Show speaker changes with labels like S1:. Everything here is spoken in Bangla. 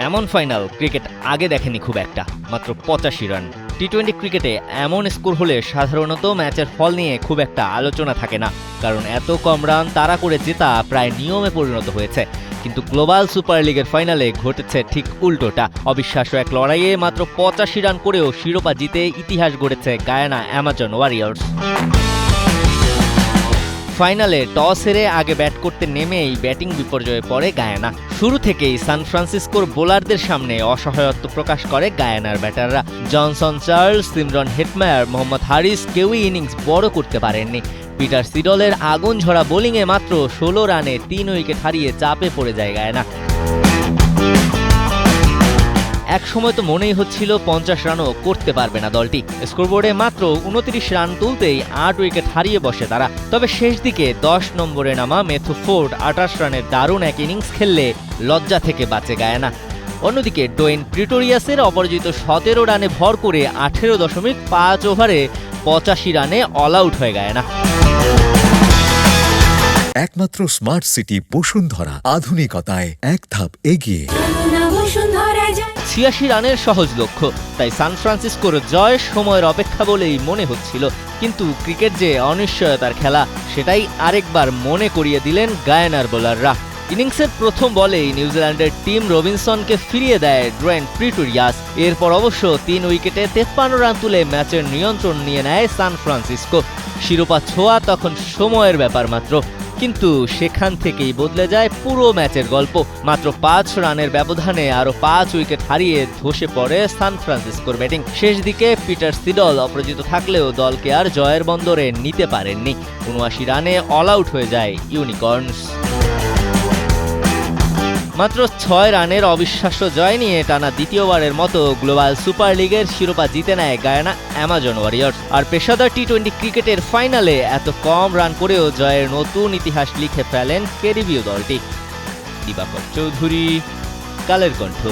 S1: এমন ফাইনাল ক্রিকেট আগে দেখেনি খুব একটা, মাত্র 85 রান। টি-20 ক্রিকেটে এমন স্কোর হলে সাধারণত ম্যাচের ফল নিয়ে খুব একটা আলোচনা থাকে না, কারণ এত কম রান তাড়া করে জেতা প্রায় নিয়মে পরিণত হয়েছে। কিন্তু গ্লোবাল সুপার লিগের ফাইনালে ঘটেছে ঠিক উল্টোটা। অবিশ্বাস্য এক লড়াইয়ে মাত্র 85 রান করেও শিরোপা জিতে ইতিহাস গড়েছে গায়ানা অ্যামাজন ওয়ারিয়র্স। ফাইনালে টস হেরে আগে ব্যাট করতে নেমেই ব্যাটিং বিপর্যয়ে পড়ে গায়ানা। শুরু থেকেই সান ফ্রান্সিসকোর বোলারদের সামনে অসহায়ত্ব প্রকাশ করে গায়ানার ব্যাটাররা। Johnson Charles, Shimron Hetmyer, Mohammad Haris কেউই ইনিংস বড় করতে পারেননি। পিটার সিডলের আগুন ঝরা বোলিংয়ে মাত্র 16 রানে 3 উইকেট হারিয়ে চাপে পড়ে যায় গায়ানা। এক সময় তো মনেই হচ্ছিল 50 রানও করতে পারবে না দলটি। স্কোরবোর্ডে মাত্র 29 রান তুলতেই 8 উইকেট হারিয়ে বসে তারা। তবে শেষ দিকে 10 নম্বরে নামা ম্যাথু ফোর্ড 28 রানের দারুণ এক ইনিংস খেললে লজ্জা থেকে বাঁচে গায়ানা। অন্যদিকে ডোয়েন প্রিটোরিয়াসের অপরাজিত 17 রানে ভর করে 18.5 ওভারে 85 রানে অল আউট হয়ে গায়ানা।
S2: একমাত্র স্মার্ট সিটি বসুন্ধরা, আধুনিকতায় এক ধাপ এগিয়ে।
S1: 86 রানের সহজ লক্ষ্য, তাই সান ফ্রান্সিসকোর জয় সময়ের অপেক্ষা বলেই মনে হচ্ছিল। কিন্তু ক্রিকেট যে অনিশ্চয়তার খেলা, সেটাই আরেকবার মনে করিয়ে দিলেন গায়ানার বোলাররা। ইনিংসের প্রথম বলেই নিউজিল্যান্ডের টিম রবিনসনকে ফিরিয়ে দেয় ডোয়েন প্রিটোরিয়াস। এরপর অবশ্য 3 উইকেটে 53 রান তুলে ম্যাচের নিয়ন্ত্রণ নিয়ে নেয় সান ফ্রান্সিসকো। শিরোপা ছোঁয়া তখন সময়ের ব্যাপার মাত্র। কিন্তু সেখান থেকেই বদলে যায় পুরো ম্যাচের গল্প। মাত্র 5 রানের ব্যবধানে আরও 5 উইকেট হারিয়ে ধসে পড়ে সান ফ্রান্সিসকোর ব্যাটিং। শেষ দিকে পিটার সিডল অপরাজিত থাকলেও দলকে আর জয়ের বন্দরে নিতে পারেননি। 79 রানে অল আউট হয়ে যায় ইউনিকর্নস। মাত্র 6 রানের অবিশ্বাস্য জয় নিয়ে টানা দ্বিতীয়বারের মতো গ্লোবাল সুপার লিগের শিরোপা জিতে নেয় গায়ানা অ্যামাজন ওয়ারিয়র্স। আর পেশাদার টি-20 ক্রিকেটের ফাইনালে এত কম রান করেও জয়ের নতুন ইতিহাস লিখে ফেলেন ক্যারিবীয় দলটি। দিবাকর চৌধুরী, কালের কণ্ঠ।